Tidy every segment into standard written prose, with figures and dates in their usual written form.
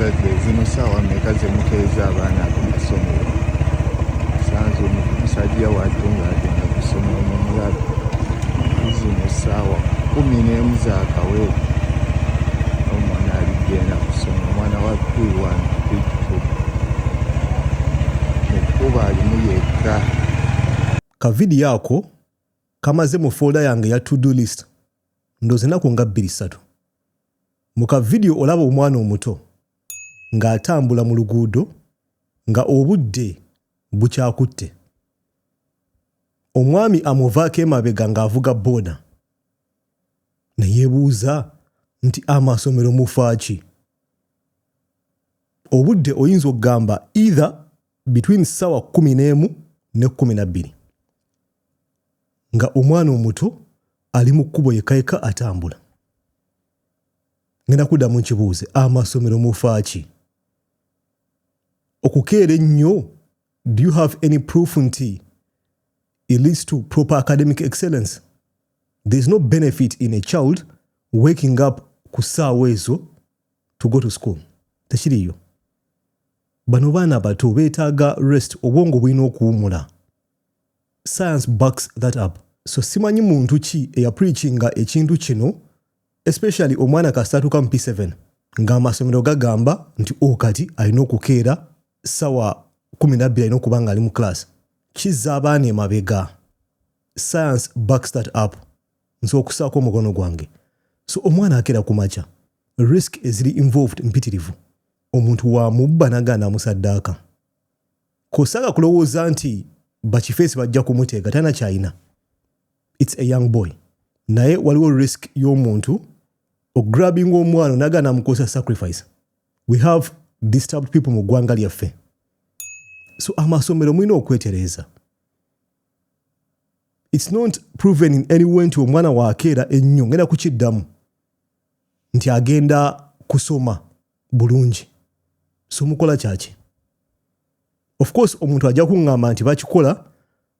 bazadde zino ssaawa mmeka ze muteeza abaana ku masomero? Sanze omusajja wattu ng'agenda ku ssomero mu mulabe zino ssaawa 11 zaakawere omwana aligenda ku ssomero, omwana wa P1 P2 ekkuba alimu yekka. Kavidiyo ako kamaze mu folder yange ya to-do list ndoze ennaku nga 2-3. Mu kavidiyo olaba omwana omuto ng'atambula mu luguudo nga obudde bukyakutte. Omwami amuvaako emabega ng'avuga booda. Ne yeebuuza nti amasomero mufa ki? Obudde oyinza okugamba either between ssaawa 11 ne 12. Nga omwana omuto ali mu kkubo yekka atambula. Ngenda kuddamu nkibuuze, amasomero mufa ki? Okukeera ennyo, do you have any proof nti it leads to proper academic excellence? There is no benefit in a child waking up ku ssaawa ezo to go to school. Tekiriyo. Bano baana bato beetaaga rest, obwongo bulina okuwumula. Science backs that up. So simanyi muntu ki eyapreachinga ekintu kino, especially omwana kasitatuuka mu P7 ng'amasomero gagamba nti kati alina okukeera ssaawa 12 alina okuba nga ali mu class. Kizza abaana emabega. Science backs that up. Nso okusaako omukono gwange. So omwana akeera ku makya. Risk eziri involved mpitirivu. Omuntu wa mubba nagana amusaddaaka. Kosaka kulowooza nti bakifeesi bajja kumuteega tana kyayina. It's a young boy. Naye waliwo risk y'omuntu ograbbing omwana nagana amukosa sacrifice. We have disturbed people mu ggwanga lyaffe. So amasomero mulina okwetereeza. It's not proven in any way nti omwana waakeera ennyo ngenda kukiddamu nti agenda kusoma bulungi. So mukola kyaki? Of course omuntu ajja kuŋŋamba nti bakikola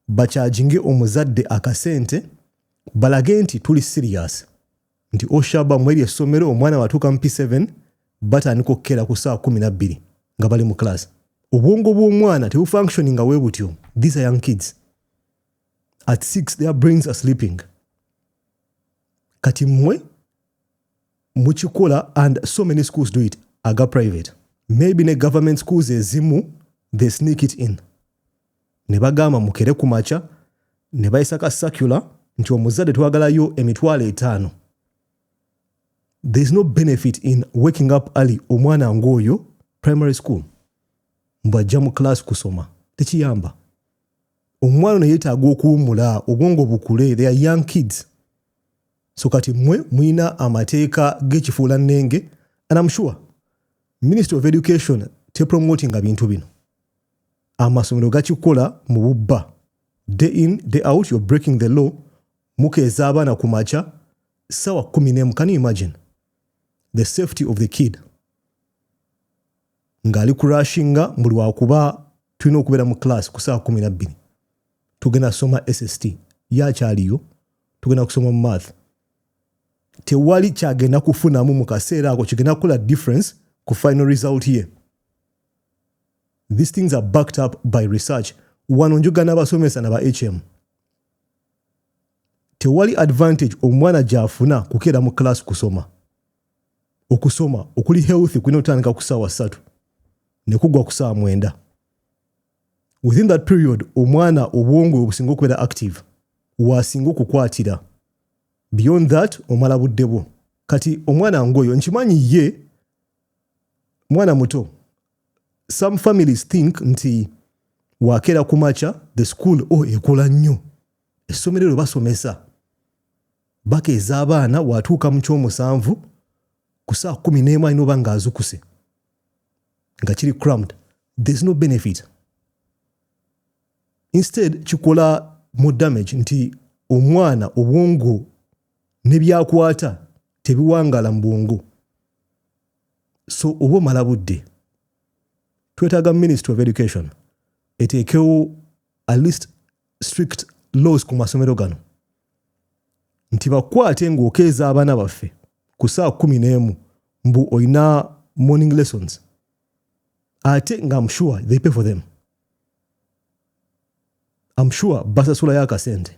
bakyajinge omuzadde akasente balage nti tuli serious nti oshaba mweri essomero omwana watuuka mu P7 batandika okukeera ku ssaawa 12 nga bali mu class. Obwongo bw'omwana tebufunctioning nga bwe butyo. These are young kids. At 6 their brains are sleeping. Kati mmwe mukikola, and so many schools do it, aga private. Maybe ne government schools ezimu they sneak it in. Ne bagamba mukere ku makya ne bayisaka circular nti omuzadde twagalayo $5,000. There is no benefit in waking up early omwana ng'oyo primary school mbajja mu class kusoma. Tekiyamba. Omwana ne yeetaaga okuwumula, obwongo bukule. They are young kids. So kati mmwe mwina amateeka g'ekifuula nnenge, and I'm sure Ministry of Education tepromoting bintu bino. Amasomero gakikola mu bubba. Day in, day out, you're breaking the law. Mukeeza abaana ku makya ssaawa 11. Can you imagine the safety of the kid? Ng'ali kurashinga buli wakuba tulina okubeera mu class ku ssaawa 12. Tugenda soma SST. Yakyaliyo. Tugenda kusoma math. Tewali kyagenda kufunamu mu kaseera ako kigenda kukola difference ku final result ye. These things are backed up by research. Wano njuga n'abasomesa n'aba HM. Tewali advantage omwana gy'afuna kukeera mu class kusoma. Okusoma okuli healthy kulina otandika ku ssaawa 3 ne kugwa ku ssaawa 9. Within that period omwana obwongo obusinga okubeera active waasinga okukwatira. Beyond that omala budde bwo. Kati omwana ngoyo nkimanyi ye mwana muto. Some families think nti wakeera ku makya the school ekola nnyo. Essomero lyo basomesa. Bakeeza abaana watuuka mu ky'omusanvu ku ssaawa 11 alina oba ng'azukuse. Nga kiri cramped. There's no benefit. Instead kikola more damage nti omwana obwongo ne byakwata tebiwangala mu bwongo. So oba omala budde. Twetaaga Ministry of Education eteekewo at least strict laws ku masomero gano. Nti bakwate ng'okeeza abaana baffe ku ssaawa 11 mbu olina morning lessons ate nga I'm sure they pay for them. I'm sure basasula y'akasente.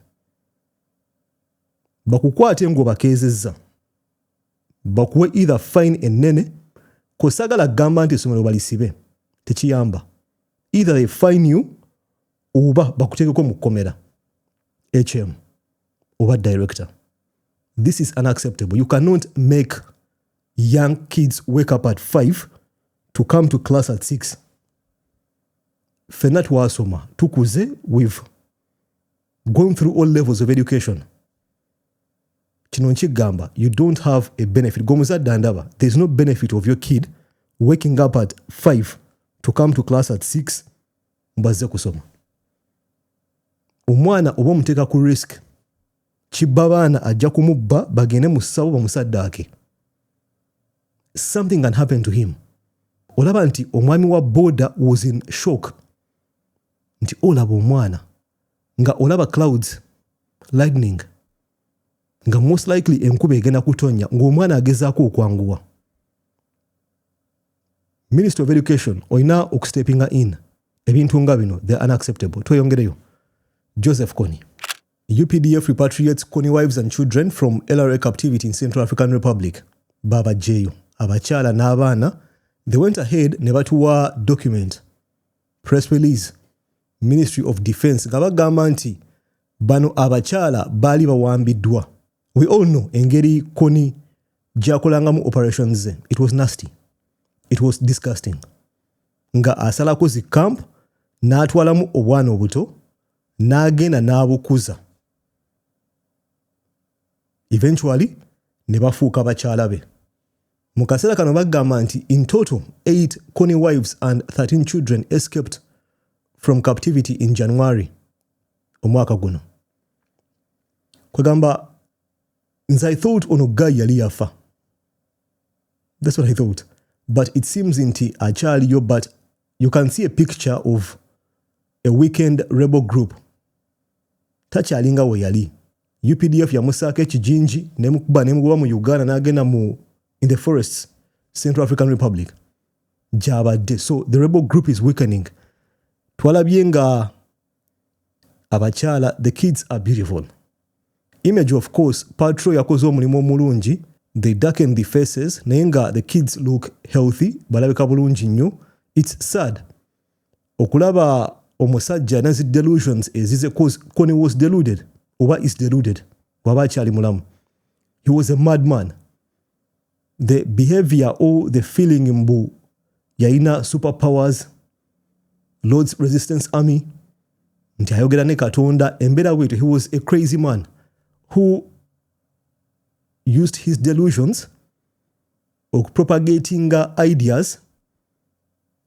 Bakukwate ng'obakeezezza. Bakuwe either fine ennene, kosagala gamba nti essomero balisibe. Tekiyamba. Either they fine you, oba bakuteekeko mu kkomera. HM. Oba director. This is unacceptable. You cannot make young kids wake up at 5 to come to class at 6. Fenna twasoma. Tukuze, we've gone through all levels of education. Kino nkigamba, you don't have a benefit. Gomuzadde ndaba, there's no benefit of your kid waking up at 5 to come to class at 6 mbazze kusoma. Omwana oba omuteeka ku risk. Kibba baana ajja kumubba bagende mu ssawo bamusaddaake. Something can happen to him. Olaba nti omwami wa boda was in shock. Nti olaba omwana nga olaba clouds, lightning, nga most likely enkuba egenda kutonnya ng'omwana agezaako okwanguwa. Minister of Education olina okusteppinga in ebintu nga bino, they're unacceptable. Tweyongereyo. Joseph Kony. UPDF repatriates Kony wives and children from LRA captivity in Central African Republic. Baba Jeyo. Abakyala n'abaana, they went ahead ne batuwa document, press release, Ministry of Defense, nga bagamba nti bano abakyala baali bawambiddwa. We all know engeri Kony gyakolangamu operations ze. It was nasty. It was disgusting. Nga asalako zi camp, n'atwalamu obwana obuto, n'agenda n'abukuza. Eventually, ne bafuuka bakyala be. Mu kaseera kano bagamba nti in total 8 Kony wives and 13 children escaped from captivity in January omwaka guno. Kwegamba nze I thought ono guy yali yafa. That's what I thought. But it seems nti akyaliyo, but you can see a picture of a weekend rebel group. Takyalinga we yali. UPDF yamusaako ekijinji nemukuba nemugoba mu Uganda n'agenda mu in the forests, Central African Republic. Jabadde. So the rebel group is weakening. Twalabye nga abakyala, the kids are beautiful. Image of course, patrol yakoze omulimu omulungi. They darken the faces. Naye nga the kids look healthy. Balabika bulungi nnyo. It's sad. Okulaba omusajja nazi delusions ezize cause Kony was deluded. Oba is deluded. Waba akyali mulamu. He was a madman. The behavior or the feeling mbu yalina superpowers, Lord's Resistance Army, nti ayogera ne Katonda, embeera bwetyo. He was a crazy man who used his delusions of propagating ideas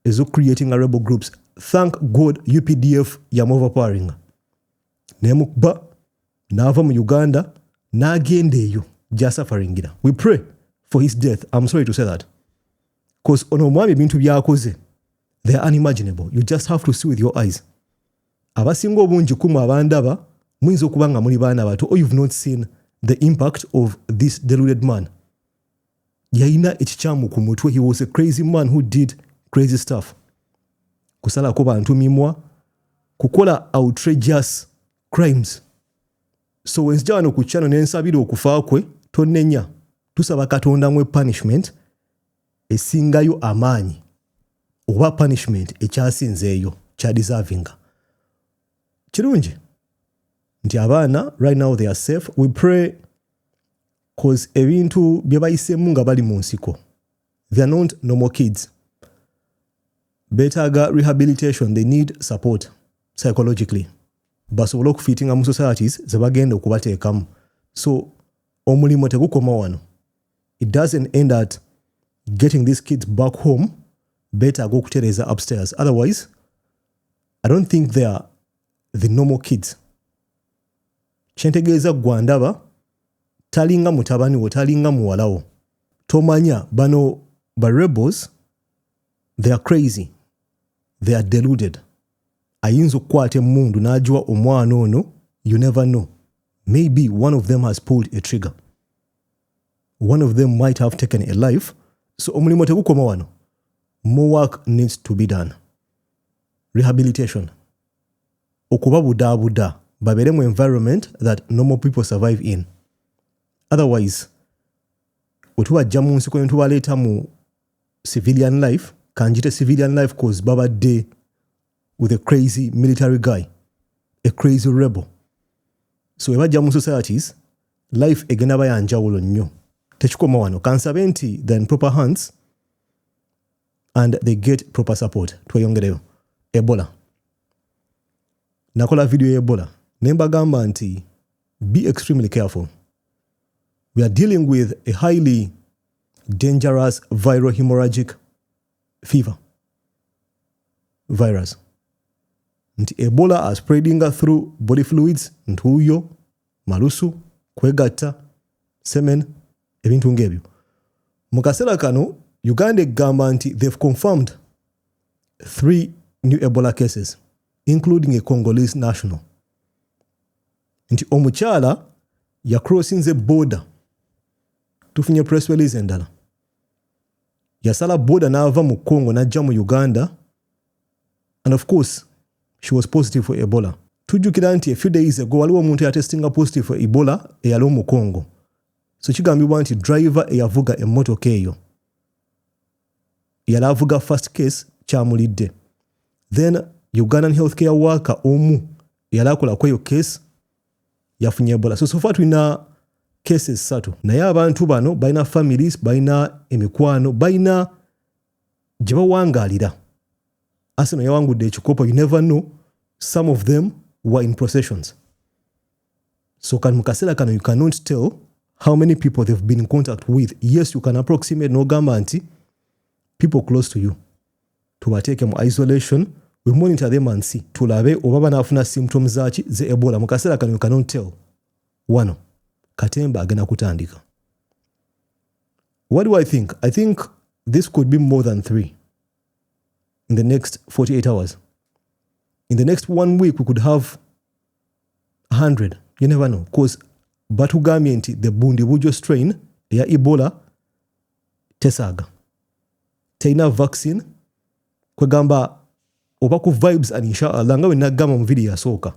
as of creating rebel groups. Thank God UPDF yamoverpowering. Nemukuba n'ava mu Uganda n'agenda eyo gy'asafaringira. We pray for his death. I'm sorry to say that. Because ono omwami ebintu byakoze, they are unimaginable. You just have to see with your eyes. Abasinga obungi kumu abandaba muyinza okuba nga muli baana bato, or you've not seen the impact of this deluded man. Yalina ekikyamu ku mutwe. He was a crazy man who did crazy stuff. Kusalako bantu mimwa, kukola outrageous crimes. So wenzija wano ku channel nensabira okufa kwe tonnenya. Tusaba Katonda mwe punishment esingayo amaanyi, oba punishment ekyasinzeeyo kya deservinga. Kirungi nti abaana right now they are safe. We pray cause ebintu bye bayisemu nga bali mu nsiko. They are not normal kids. Beetaaga rehabilitation. They need support psychologically. Basobola okufitinga mu societies ze bagenda okubateekamu. So omulimu tegukoma wano. It doesn't end at getting these kids back home. Better go kutereza upstairs. Otherwise, I don't think they are the normal kids. Kyentegeeza gwandaba talinga mutabani wo, talinga muwalawo. Tomanya bano ba rebels, they are crazy. They are deluded. Ayinza okukwata emmundu n'agiwa omwana ono, you never know. Maybe one of them has pulled a trigger. One of them might have taken a life. So omulimu tegukoma wano. more work needs to be done. Rehabilitation. Okuba buda babere mu environment that normal people survive in. Otherwise, wetubajja mu nsiko ne tubaleeta mu civilian life, kanjite civilian life cause babadde with a crazy military guy, a crazy rebel. So webajja mu societies, life egenda bayanjawulo nnyo. Tekikoma wano. Kansabe nti they're in proper hands and they get proper support. Tweyongereyo. Ebola. Nakola video ya Ebola. Nembagamba nti be extremely careful. We are dealing with a highly dangerous viral hemorrhagic fever virus. Nti Ebola are spreading through body fluids, ntuyo, malusu, kwegatta, semen, ebintu ngebyo. Mu kaseera kano, Uganda egamba nti they've confirmed 3 new Ebola cases, including a Congolese national. Nti omukyala ya crossinze border. Tufunye press release endala. Yasala border n'ava mu Congo n'ajja mu Uganda, and of course she was positive for Ebola. Tujjukira nti a few days ago waliwo omuntu yatestinga positive for Ebola eyali mu Congo. So kigambibwa nti driver eyavuga emmotoka eyo yali avuga first case kyamulidde. Then Ugandan healthcare worker omu yali akola kweyo case yafunye Ebola. So far tulina cases 3. Naye abantu bano balina families, balina emikwano, balina gye bawangaalira. Aseno yawangudde ekikopo, you never know. Some of them were in processions. So kan mukasera kano you cannot tell how many people they've been in contact with. Yes, you can approximate n'ogamba nti people close to you. Tubateeke mu isolation, we monitor them and see. Tulabe oba banafuna symptoms zaki ze Ebola. Mukasera kano you cannot tell. Wano, katemba agenda kutandika. What do I think? I think this could be more than 3 in the next 48 hours. In the next 1 week, we could have 100. You never know. Because batugambye nti the Bundibujo strain ya Ebola tesaga. Teina vaccine. Kwegamba oba ku vibes and inshallah nga we nagamba mu video yasooka.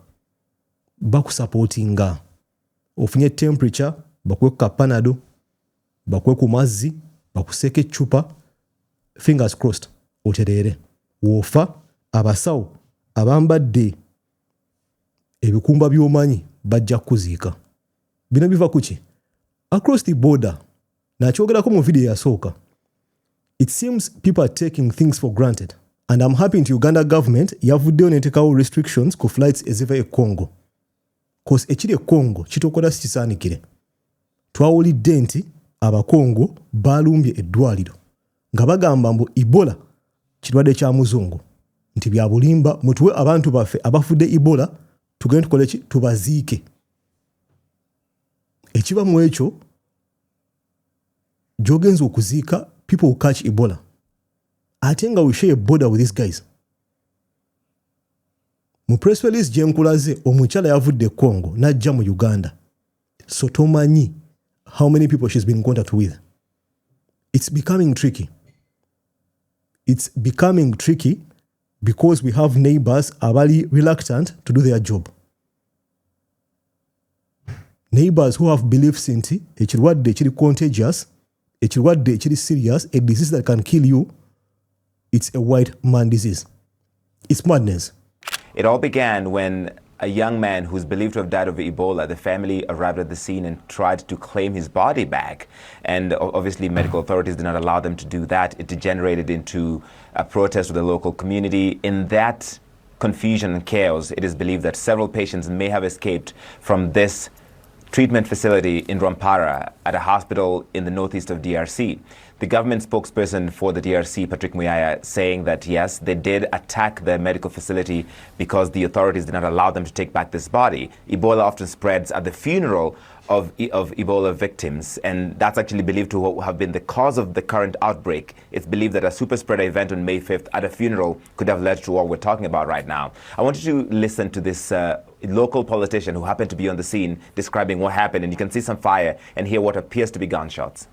Baku supportinga. Ofunye temperature, bakwe ku panado, bakwe ku mazzi, bakuseke chupa. Fingers crossed. Oterere. Wofa abasawo abambadde ebikumba by'omanyi bajja kuziika. Bino biva kuki? Across the border. Nakyogerako mu video yasooka. It seems people are taking things for granted. And I'm happy nti Uganda government yavuddeyo n'eteekawo restrictions ku flights eziva e Congo. Cause ekiri e Congo kitokola sikisaanikire. Twawulidde nti Abakongo balumbye eddwaliro nga bagamba mbu Ebola kirwadde kya muzungu. Nti bya bulimba mutuwe abantu baffe abafudde Ebola tugende tukole ki tubaziike. Ekiba mu ekyo jogenza okuziika people who catch Ebola. Ate nga we share a border with these guys. Mu press release gye nkulaze omukyala yavudde Congo n'ajja mu Uganda. So tomanyi how many people she's been in contact with. It's becoming tricky. It's becoming tricky because we have neighbors abali reluctant to do their job. Neighbors who have beliefs nti ekirwadde ekiri contagious, ekirwadde ekiri serious, a disease that can kill you, it's a white man disease. It's madness. It all began when a young man who's believed to have died of Ebola, the family arrived at the scene and tried to claim his body back. And obviously medical authorities did not allow them to do that. It degenerated into a protest with the local community. In that confusion and chaos, it is believed that several patients may have escaped from this treatment facility in Rwampara at a hospital in the northeast of DRC. The government spokesperson for the DRC, Patrick Muyaya, saying that yes, they did attack the medical facility because the authorities did not allow them to take back this body. Ebola often spreads at the funeral of Ebola victims, and that's actually believed to have been the cause of the current outbreak. It's believed that a super spreader event on May 5th at a funeral could have led to what we're talking about right now. I want you to listen to this local politician who happened to be on the scene describing what happened, and you can see some fire and hear what appears to be gunshots.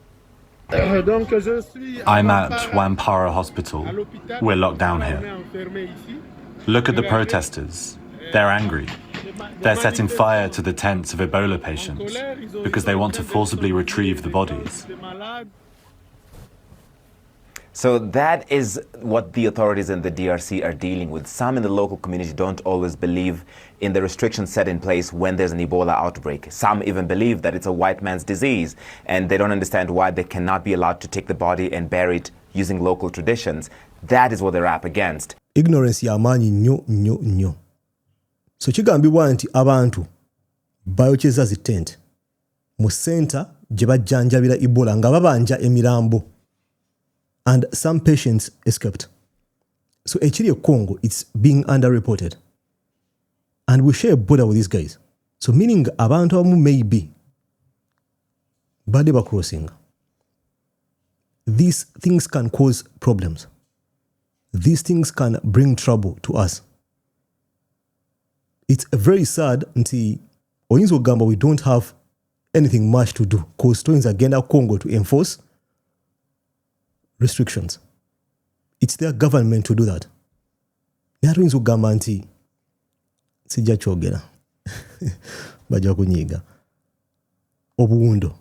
I'm at Wampara Hospital. We're locked down here. Look at the protesters. They're angry. They're setting fire to the tents of Ebola patients because they want to forcibly retrieve the bodies. So that is what the authorities in the DRC are dealing with. Some in the local community don't always believe in the restrictions set in place when there's an Ebola outbreak. Some even believe that it's a white man's disease, and they don't understand why they cannot be allowed to take the body and bury it using local traditions. That is what they're up against. Ignorance yamanyi nnyo. So kigambibwa nti abantu bayokyeza zi tent mu center gye bajjanjabira Ebola nga babanja emirambo. And some patients escaped. So actually Congo, it's being underreported. And we share a border with these guys. So meaning abantu abamu maybe badeba crossing. These things can cause problems. These things can bring trouble to us. It's very sad nti oyinza ogamba we don't have anything much to do because toyinza agenda Congo to enforce restrictions. It's their government to do that. Natoyinza ogamba nti sijja kyogera bajja kunyiiga obuwundo.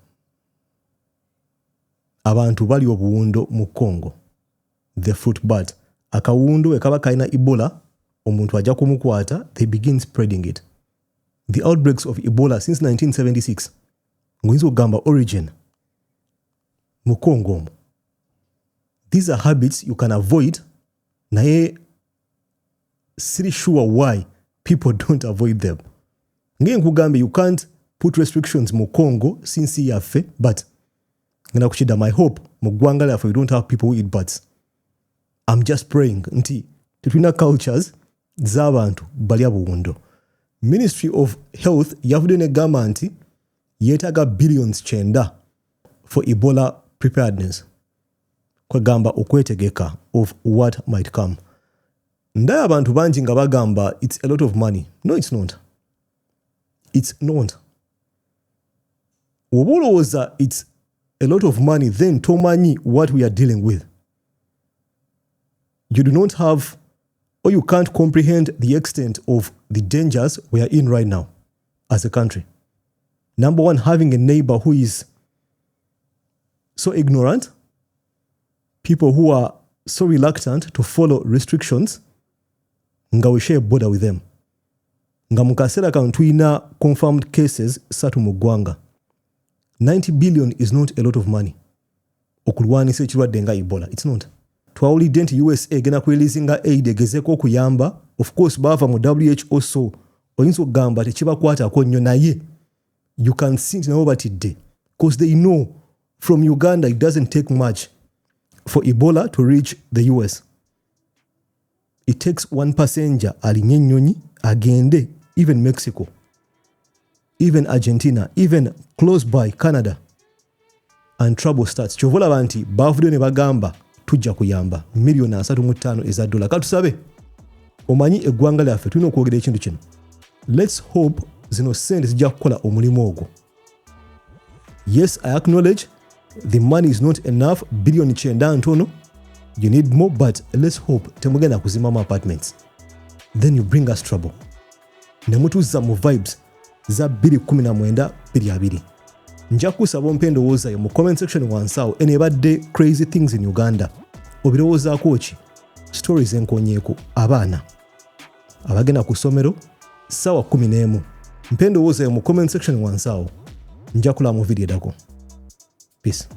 Abantu bali obuwundo mu Congo. The fruit bat. Akawundo ekaba kalina Ebola, omuntu ajja kumukwata, they begin spreading it. The outbreaks of Ebola since 1976. Ngoyinza ogamba origin mu Congo. These are habits you can avoid. Naye siri sure why people don't avoid them. Ngenge nkugambe you can't put restrictions mu Congo since yaffe, but ngena kuchida my hope mu ggwanga lyaffe we don't have people who eat bats. I'm just praying nti tetulina cultures z'abantu balya buwundo. Ministry of Health yavudde negamba nti yeetaaga billions 9 for Ebola preparedness. Kwagamba okwetegeka of what might come. Ndaya abantu bangi nga bagamba it's a lot of money. No, it's not. It's not. Obolowooza it's a lot of money, then tomanyi what we are dealing with. You do not have, or you can't comprehend the extent of the dangers we are in right now as a country. Number one, having a neighbor who is so ignorant, people who are so reluctant to follow restrictions, nga we share a border with them. Nga mukasera kano tuyina confirmed cases 3 mu ggwanga. 90 billion is not a lot of money. Okulwanisa ekirwadde nga Ebola. It's not. Twawulidde nti USA egenda kwelizinga aid egezeeko okuyamba. Of course baava mu WHO, so oyinza okugamba tekibakwatako nnyo, naye you can see nti nabo batidde. Because they know from Uganda it doesn't take much for Ebola to reach the US. It takes one passenger alinye ennyonyi agende, even Mexico, even Argentina, even close by Canada, and trouble starts. Chovolaba nti bavudde ne bagamba tujja kuyamba million 35 eza dola. Katusabe omanyi eggwanga lyaffe tulina okwogera ekintu kino. Let's hope zino sente zijja kukola omulimu ogwo. Yes, I acknowledge the money is not enough. Billion 9 ntono. You need more, but let's hope temugenda kuzimamu apartments. Then you bring us trouble. Nemutuza mu vibes za 2019-2020. Nja kusaba ompendo wozayo mu comment section wansawo enebadde crazy things in Uganda. Obirowoozaako ki? Stories enkonyeeko abaana abagenda ku ssomero sawa 11. Mpendo wozayo mu comment section wansawo. Nja kula mu video dako. Peace.